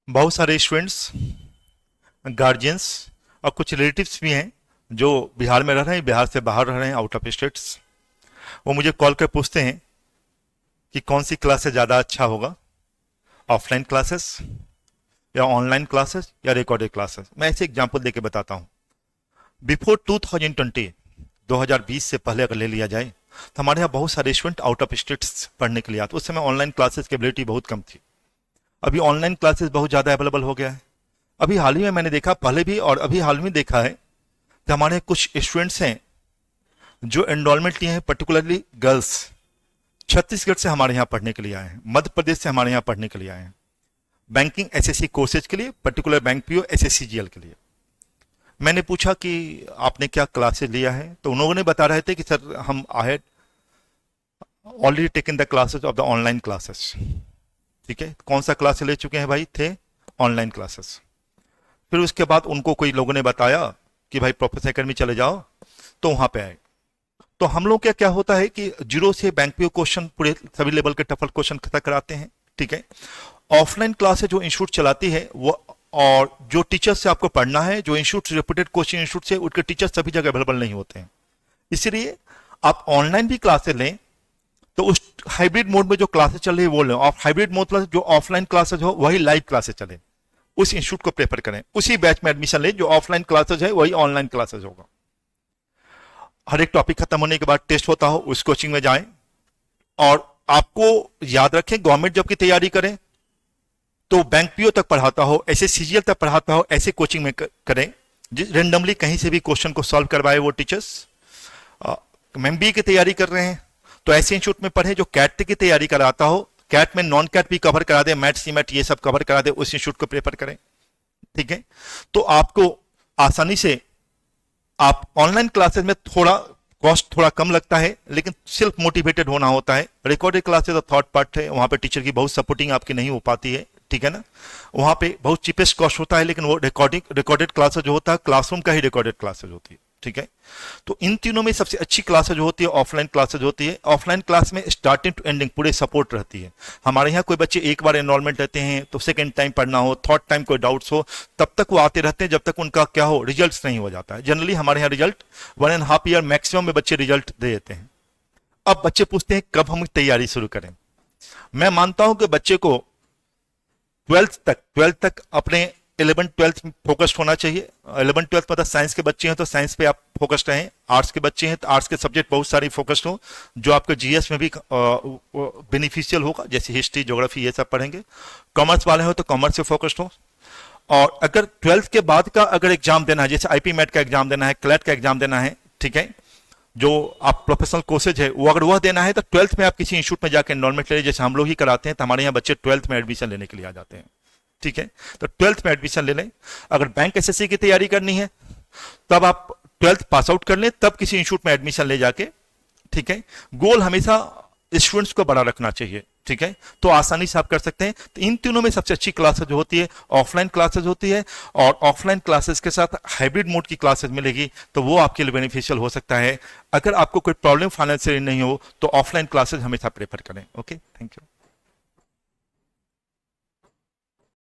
बहुत सारे students, guardians और कुछ रिलेटिव्स भी हैं जो बिहार में रह रहे हैं, बिहार से बाहर रह रहे हैं, आउट ऑफ स्टेट्स। वो मुझे कॉल कर पूछते हैं कि कौन सी क्लासेस ज़्यादा अच्छा होगा, ऑफलाइन क्लासेस या ऑनलाइन क्लासेस या रिकॉर्डेड क्लासेस। मैं ऐसे एग्जांपल देके बताता हूँ। बिफोर 2020, 2020 से पहले अगर ले लिया जाए तो हमारे यहाँ बहुत सारे स्टूडेंट आउट ऑफ स्टेट्स पढ़ने के लिए आते। उस समय ऑनलाइन क्लासेस की एबिलिटी बहुत कम थी। अभी ऑनलाइन क्लासेस बहुत ज़्यादा अवेलेबल हो गया है। अभी हाल ही में मैंने देखा, पहले भी और अभी हाल में देखा है कि हमारे कुछ स्टूडेंट्स हैं जो एनरोलमेंट लिए हैं, पर्टिकुलरली गर्ल्स, छत्तीसगढ़ से हमारे यहाँ पढ़ने के लिए आए हैं, मध्य प्रदेश से हमारे यहाँ पढ़ने के लिए आए हैं, बैंकिंग एसएससी कोर्सेज के लिए, पर्टिकुलर बैंक पीओ एसएससीजीएल के लिए। मैंने पूछा कि आपने क्या क्लासेज लिया है, तो उन्होंने बता रहे थे कि सर हम I already taken the classes of the online classes. ठीक है, कौन सा क्लास ले चुके हैं भाई? थे ऑनलाइन क्लासेस। फिर उसके बाद उनको कोई लोगों ने बताया कि भाई प्रोफेसर एकेडमी चले जाओ, तो वहां पे आए। तो हम लोग क्या क्या होता है कि जीरो से बैंक पीओ क्वेश्चन, पूरे सभी लेवल के टफल क्वेश्चन तक कराते हैं। ठीक है, ऑफलाइन क्लासेज जो इंस्टीट्यूट चलाती है वो, और जो टीचर से आपको पढ़ना है, जो इंस्टीट्यूट रेपुटेड कोचिंग इंस्टीट्यूट से, उनके टीचर सभी जगह अवेलेबल नहीं होते हैं। इसलिए आप ऑनलाइन भी क्लासेज लें तो उस हाइब्रिड मोड में जो क्लासेस चल रही है वो लें। और हाइब्रिड मोड प्लस जो ऑफलाइन क्लासेज हो वही लाइव क्लासेज चले, उस इंस्टीट्यूट को प्रेफर करें, उसी बैच में एडमिशन लें। जो ऑफलाइन क्लासेज है वही ऑनलाइन क्लासेज होगा। हर एक टॉपिक खत्म होने के बाद टेस्ट होता हो, उस कोचिंग में जाएं। और आपको याद रखें, गवर्नमेंट जॉब की तैयारी करें तो बैंक पीओ तक पढ़ाता हो, ऐसे सीजीएल तक पढ़ाता हो, ऐसे कोचिंग में करें। रेंडमली कहीं से भी क्वेश्चन को सॉल्व करवाए वो टीचर्स। एमबीए की तैयारी कर रहे हैं तो ऐसे इंस्टीट्यूट में पढ़े जो कैट की तैयारी कराता हो, कैट में नॉन कैट भी कवर करा दे, मैट सी मैट ये सब कवर करा दे, उस इंस्टीट्यूट को प्रेफर करें। ठीक है, तो आपको आसानी से, आप ऑनलाइन क्लासेस में थोड़ा कॉस्ट थोड़ा कम लगता है, लेकिन सिर्फ मोटिवेटेड होना होता है। रिकॉर्डेड क्लासेस थर्ड पार्ट है, वहां पे टीचर की बहुत सपोर्टिंग आपकी नहीं हो पाती है। ठीक है ना, वहां पे बहुत चीपेस्ट कॉस्ट होता है, लेकिन वो रिकॉर्डेड क्लासेस जो होता है क्लासरूम का ही रिकॉर्डेड क्लासेस होती है। ठीक है, तो इन तीनों में सबसे अच्छी क्लासेज होती है ऑफलाइन क्लासेज होती है। ऑफलाइन क्लास में स्टार्टिंग टू एंडिंग पूरे सपोर्ट रहती है। हमारे यहाँ कोई बच्चे एक बार एनरोलमेंट लेते हैं तो सेकंड टाइम पढ़ना हो, थर्ड टाइम कोई डाउट्स हो, तब तक वो आते रहते हैं जब तक उनका क्या हो, रिजल्ट नहीं हो जाता है। जनरली हमारे यहाँ रिजल्ट 1.5 ईयर मैक्सिमम में बच्चे रिजल्ट दे देते हैं। अब बच्चे पूछते हैं कब हम तैयारी शुरू करें। मैं मानता हूं कि बच्चे को 12th तक अपने 11th-12th में फोकस्ड होना चाहिए। 11th-12th मतलब साइंस के बच्चे हैं तो साइंस पे आप फोकस्ड रहें, आर्ट्स के बच्चे हैं तो आर्ट्स के सब्जेक्ट बहुत सारी फोकस्ड हो जो आपके जीएस में भी बेनिफिशियल होगा, जैसे हिस्ट्री, ज्योग्राफी ये सब पढ़ेंगे। कॉमर्स वाले हो तो कॉमर्स से फोकस्ड हो। और अगर 12th के बाद का अगर एग्जाम देना है, जैसे आईपी मैट का एग्जाम देना है, क्लैट का एग्जाम देना है, ठीक है, जो आप प्रोफेशनल कोर्सेज है वो अगर वह देना है तो 12th में आप किसी इंस्टीट्यूट में जाकर एनरोलमेंट ले, जैसे हम लोग ही कराते हैं। तो हमारे यहाँ बच्चे 12th में एडमिशन लेने के लिए आ जाते हैं। ठीक है, तो 12th में एडमिशन ले लें। अगर बैंक एसएससी की तैयारी करनी है तब आप 12th पास आउट कर लें, तब किसी इंस्टीट्यूट में एडमिशन ले जाके। ठीक है, गोल हमेशा स्टूडेंट्स को बड़ा रखना चाहिए। ठीक है, तो आसानी से आप कर सकते हैं। तो इन तीनों में सबसे अच्छी क्लासेज जो होती है ऑफलाइन क्लासेज होती है, और ऑफलाइन क्लासेज के साथ हाइब्रिड मोड की क्लासेज मिलेगी तो वो आपके लिए बेनिफिशियल हो सकता है। अगर आपको कोई प्रॉब्लम फाइनेंशियल नहीं हो तो ऑफलाइन क्लासेज हमेशा प्रेफर करें। Okay, thank you.